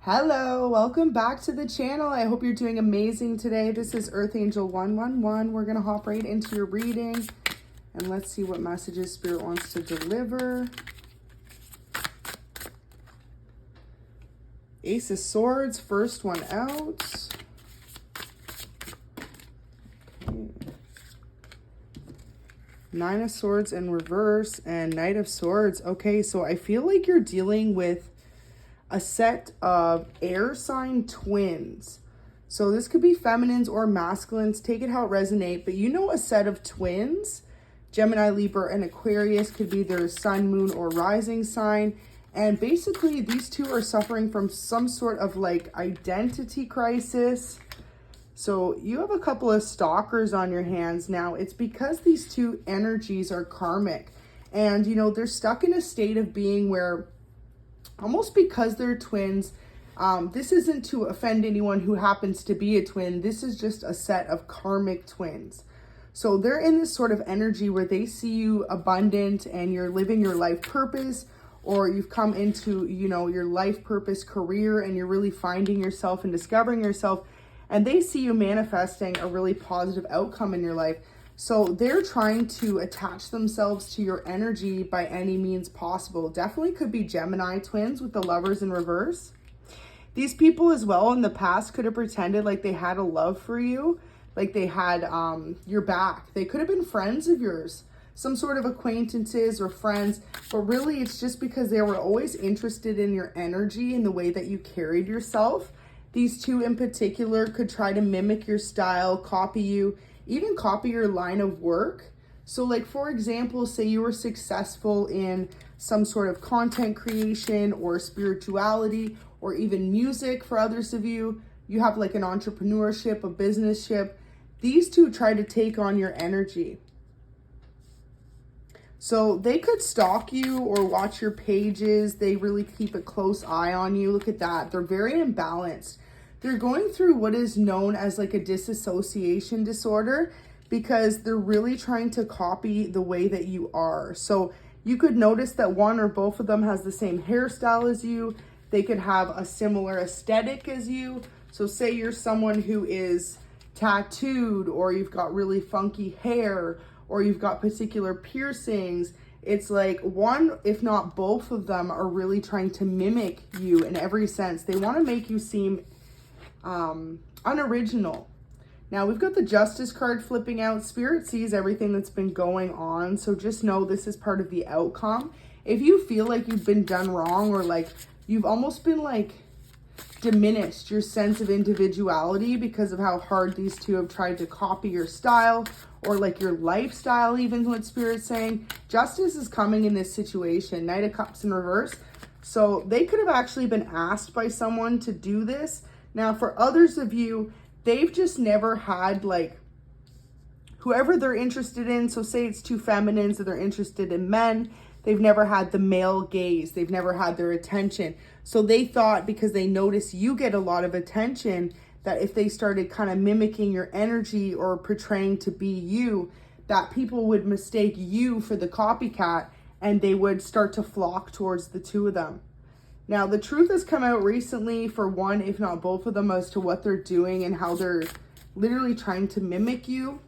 Hello, welcome back to the channel. I hope you're doing amazing today. This is Earth Angel 111. We're going to hop right into your reading and let's see what messages Spirit wants to deliver. Ace of Swords, first one out. Okay. Nine of Swords in reverse and Knight of Swords. Okay, so I feel like you're dealing with a set of air sign twins. So this could be feminines or masculines. Take it how it resonates. But you know, a set of twins, Gemini, Libra, and Aquarius, could be their sun, moon, or rising sign. And basically, these two are suffering from some sort of like identity crisis. So you have a couple of stalkers on your hands now. It's because these two energies are karmic. And, you know, they're stuck in a state of being where almost because they're twins, this isn't to offend anyone who happens to be a twin. This is just a set of karmic twins. So they're in this sort of energy where they see you abundant and you're living your life purpose, or you've come into, you know, your life purpose career and you're really finding yourself and discovering yourself. And they see you manifesting a really positive outcome in your life. So they're trying to attach themselves to your energy by any means possible. Definitely could be Gemini twins with the Lovers in reverse. These people as well in the past could have pretended like they had a love for you, like they had your back. They could have been friends of yours, some sort of acquaintances or friends, but really it's just because they were always interested in your energy and the way that you carried yourself. These two in particular could try to mimic your style, copy you, even copy your line of work. So like, for example, say you were successful in some sort of content creation or spirituality or even music for others of you. You have like an entrepreneurship, a businessship. These two try to take on your energy. So they could stalk you or watch your pages. They really keep a close eye on you. Look at that. They're very imbalanced. They're going through what is known as like a disassociation disorder because they're really trying to copy the way that you are. So you could notice that one or both of them has the same hairstyle as you. They could have a similar aesthetic as you. So say you're someone who is tattooed, or you've got really funky hair, or you've got particular piercings. It's like one, if not both of them, are really trying to mimic you in every sense. They want to make you seem unoriginal. Now we've got the Justice card flipping out. Spirit sees everything that's been going on, so just know this is part of the outcome. If you feel like you've been done wrong, or like you've almost been like diminished your sense of individuality because of how hard these two have tried to copy your style, or like your lifestyle, even what Spirit's saying, Justice is coming in this situation. Knight of Cups in reverse. So they could have actually been asked by someone to do this. Now, for others of you, they've just never had like whoever they're interested in. So say it's two feminines that they're interested in men. They've never had the male gaze. They've never had their attention. So they thought, because they notice you get a lot of attention, that if they started kind of mimicking your energy or portraying to be you, that people would mistake you for the copycat and they would start to flock towards the two of them. Now, the truth has come out recently for one, if not both of them, as to what they're doing and how they're literally trying to mimic you.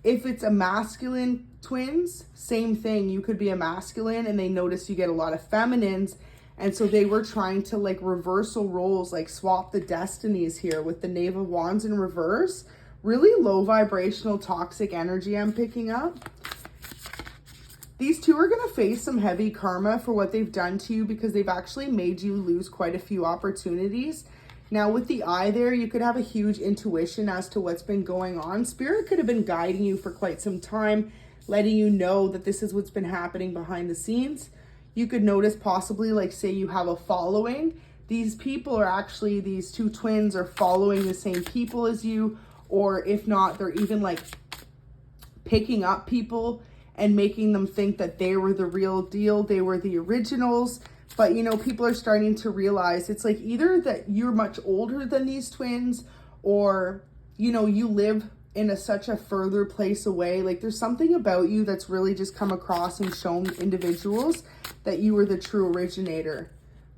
If it's a masculine twins, same thing. You could be a masculine and they notice you get a lot of feminines. And so they were trying to like reversal roles, like swap the destinies here with the Knave of Wands in reverse. Really low vibrational toxic energy I'm picking up. These two are going to face some heavy karma for what they've done to you because they've actually made you lose quite a few opportunities. Now with the eye there, you could have a huge intuition as to what's been going on. Spirit could have been guiding you for quite some time, letting you know that this is what's been happening behind the scenes. You could notice possibly, like say you have a following. These people are actually, these two twins are following the same people as you, or if not, they're even like picking up people and making them think that they were the real deal. They were the originals. But, you know, people are starting to realize it's like either that you're much older than these twins, or, you know, you live in such a further place away. Like there's something about you that's really just come across and shown individuals that you were the true originator.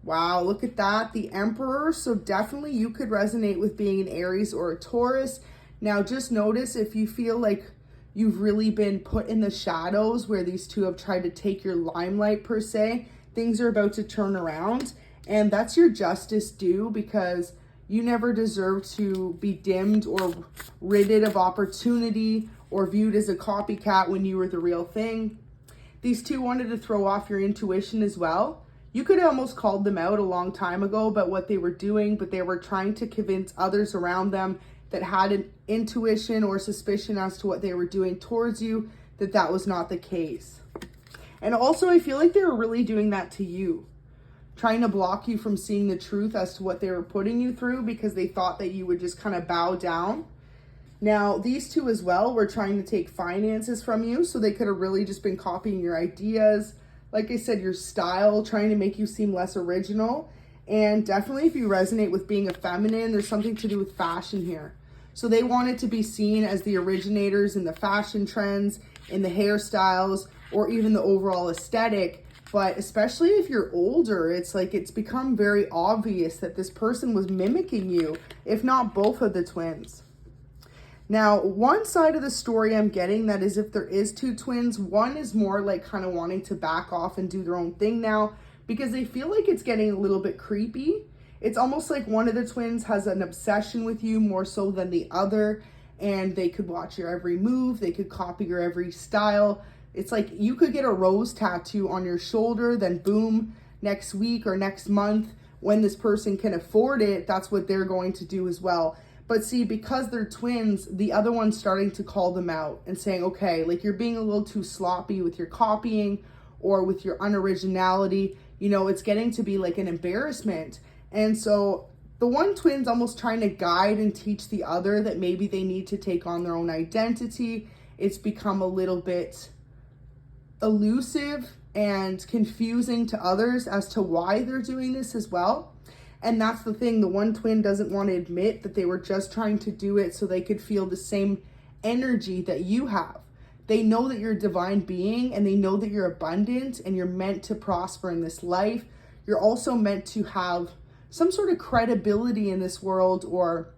Wow, look at that, the Emperor. So definitely you could resonate with being an Aries or a Taurus. Now just notice if you feel like you've really been put in the shadows where these two have tried to take your limelight per se, things are about to turn around, and that's your justice due, because you never deserve to be dimmed or ridded of opportunity or viewed as a copycat when you were the real thing. These two wanted to throw off your intuition as well. You could have almost called them out a long time ago about what they were doing, but they were trying to convince others around them that had an intuition or suspicion as to what they were doing towards you, that that was not the case. And also, I feel like they were really doing that to you, trying to block you from seeing the truth as to what they were putting you through, because they thought that you would just kind of bow down. Now, these two as well were trying to take finances from you, so they could have really just been copying your ideas. Like I said, your style, trying to make you seem less original. And definitely if you resonate with being a feminine, there's something to do with fashion here. So they wanted to be seen as the originators in the fashion trends, in the hairstyles, or even the overall aesthetic. But especially if you're older, it's like it's become very obvious that this person was mimicking you, if not both of the twins. Now, one side of the story I'm getting that is if there is two twins, one is more like kind of wanting to back off and do their own thing now, because they feel like it's getting a little bit creepy. It's almost like one of the twins has an obsession with you more so than the other, and they could watch your every move, they could copy your every style. It's like you could get a rose tattoo on your shoulder, then boom, next week or next month, when this person can afford it, that's what they're going to do as well. But see, because they're twins, the other one's starting to call them out and saying, okay, like you're being a little too sloppy with your copying or with your unoriginality. You know, it's getting to be like an embarrassment. And so the one twin's almost trying to guide and teach the other that maybe they need to take on their own identity. It's become a little bit elusive and confusing to others as to why they're doing this as well. And that's the thing, the one twin doesn't want to admit that they were just trying to do it so they could feel the same energy that you have. They know that you're a divine being, and they know that you're abundant and you're meant to prosper in this life. You're also meant to have some sort of credibility in this world or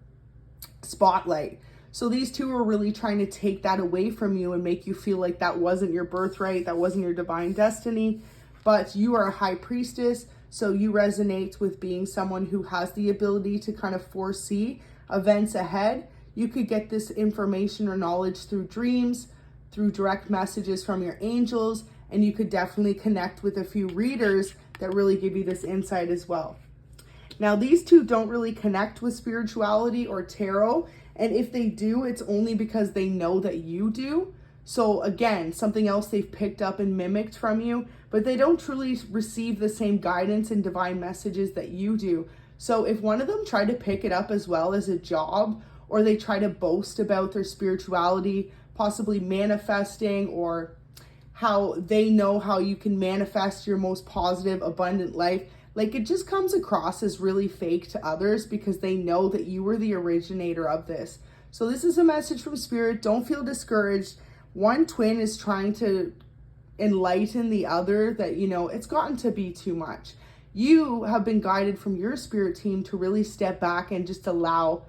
spotlight. So these two are really trying to take that away from you and make you feel like that wasn't your birthright, that wasn't your divine destiny. But you are a high priestess, so you resonate with being someone who has the ability to kind of foresee events ahead. You could get this information or knowledge through dreams, through direct messages from your angels, and you could definitely connect with a few readers that really give you this insight as well. Now, these two don't really connect with spirituality or tarot, and if they do, it's only because they know that you do. So again, something else they've picked up and mimicked from you, but they don't truly receive the same guidance and divine messages that you do. So if one of them tried to pick it up as well as a job, or they try to boast about their spirituality, possibly manifesting, or how they know how you can manifest your most positive, abundant life, like it just comes across as really fake to others because they know that you were the originator of this. So this is a message from Spirit. Don't feel discouraged. One twin is trying to enlighten the other that, you know, it's gotten to be too much. You have been guided from your spirit team to really step back and just allow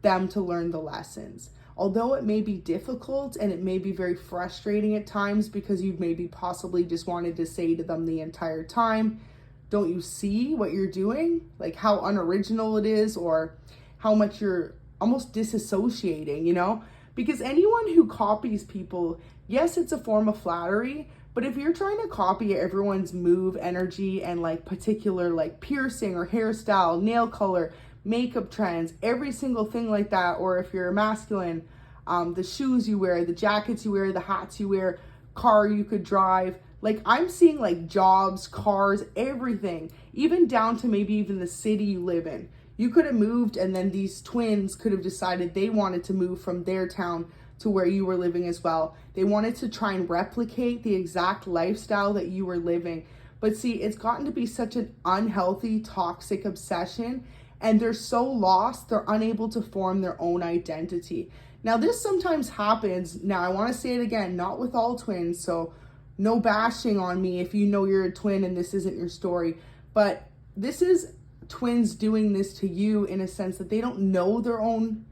them to learn the lessons. Although it may be difficult and it may be very frustrating at times because you've maybe possibly just wanted to say to them the entire time, don't you see what you're doing? Like how unoriginal it is, or how much you're almost disassociating, you know? Because anyone who copies people, yes, it's a form of flattery, but if you're trying to copy everyone's move, energy, and like particular like piercing or hairstyle, nail color, makeup trends, every single thing like that, or if you're a masculine, the shoes you wear, the jackets you wear, the hats you wear, car you could drive, like I'm seeing like jobs, cars, everything, even down to maybe even the city you live in. You could have moved, and then these twins could have decided they wanted to move from their town to where you were living as well. They wanted to try and replicate the exact lifestyle that you were living. But see, it's gotten to be such an unhealthy, toxic obsession, and they're so lost, they're unable to form their own identity. Now, this sometimes happens. Now, I want to say it again, not with all twins, so no bashing on me if you know you're a twin and this isn't your story. But this is twins doing this to you in a sense that they don't know their own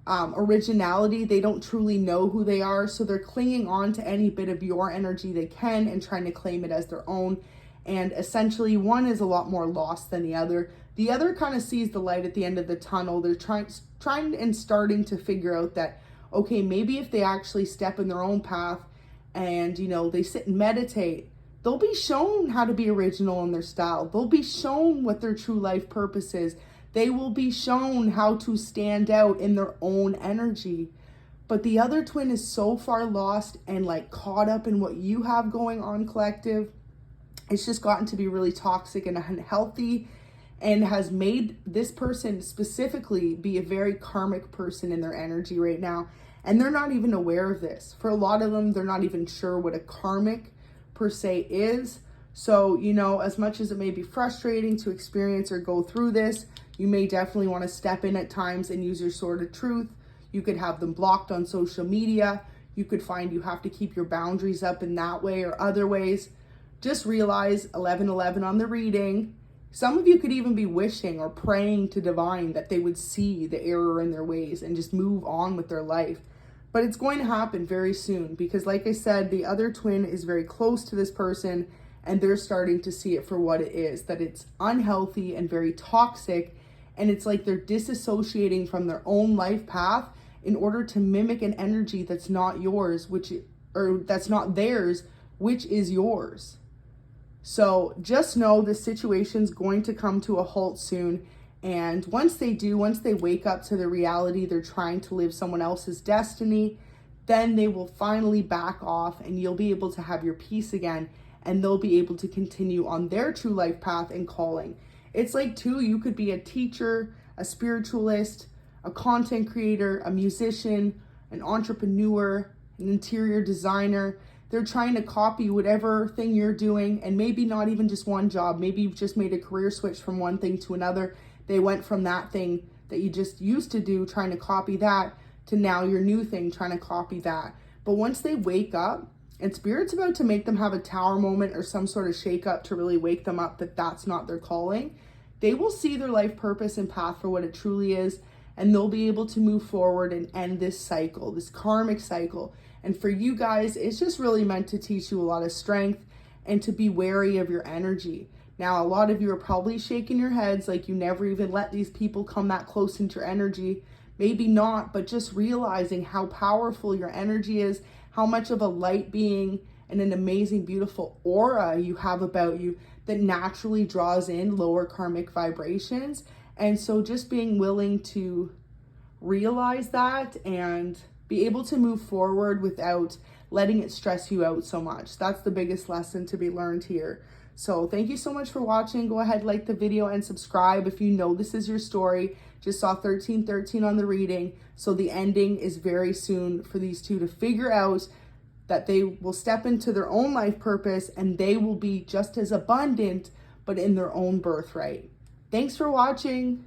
originality. They don't truly know who they are. So they're clinging on to any bit of your energy they can and trying to claim it as their own. And essentially one is a lot more lost than the other. The other kind of sees the light at the end of the tunnel. They're trying and starting to figure out that, okay, maybe if they actually step in their own path and, you know, they sit and meditate, they'll be shown how to be original in their style. They'll be shown what their true life purpose is. They will be shown how to stand out in their own energy. But the other twin is so far lost and like caught up in what you have going on, collective. It's just gotten to be really toxic and unhealthy, and has made this person specifically be a very karmic person in their energy right now. And they're not even aware of this. For a lot of them, they're not even sure what a karmic per se is. So, you know, as much as it may be frustrating to experience or go through this, you may definitely want to step in at times and use your sword of truth. You could have them blocked on social media. You could find you have to keep your boundaries up in that way or other ways. Just realize 11:11 on the reading. Some of you could even be wishing or praying to divine that they would see the error in their ways and just move on with their life. But it's going to happen very soon because, like I said, the other twin is very close to this person and they're starting to see it for what it is, that it's unhealthy and very toxic. And it's like they're disassociating from their own life path in order to mimic an energy that's not yours, that's not theirs, which is yours. So just know this situation's going to come to a halt soon. And once they do, once they wake up to the reality they're trying to live someone else's destiny, then they will finally back off and you'll be able to have your peace again, and they'll be able to continue on their true life path and calling. It's like too, you could be a teacher, a spiritualist, a content creator, a musician, an entrepreneur, an interior designer. They're trying to copy whatever thing you're doing, and maybe not even just one job. Maybe you've just made a career switch from one thing to another. They went from that thing that you just used to do, trying to copy that, to now your new thing, trying to copy that. But once they wake up, and Spirit's about to make them have a tower moment or some sort of shake up to really wake them up that that's not their calling, they will see their life purpose and path for what it truly is, and they'll be able to move forward and end this cycle, this karmic cycle. And for you guys, it's just really meant to teach you a lot of strength and to be wary of your energy. Now, a lot of you are probably shaking your heads like you never even let these people come that close into your energy. Maybe not, but just realizing how powerful your energy is, how much of a light being and an amazing, beautiful aura you have about you that naturally draws in lower karmic vibrations. And so just being willing to realize that and be able to move forward without letting it stress you out so much. That's the biggest lesson to be learned here. So thank you so much for watching. Go ahead, like the video and subscribe if you know this is your story. Just saw 1313 on the reading. So the ending is very soon for these two to figure out that they will step into their own life purpose and they will be just as abundant, but in their own birthright. Thanks for watching.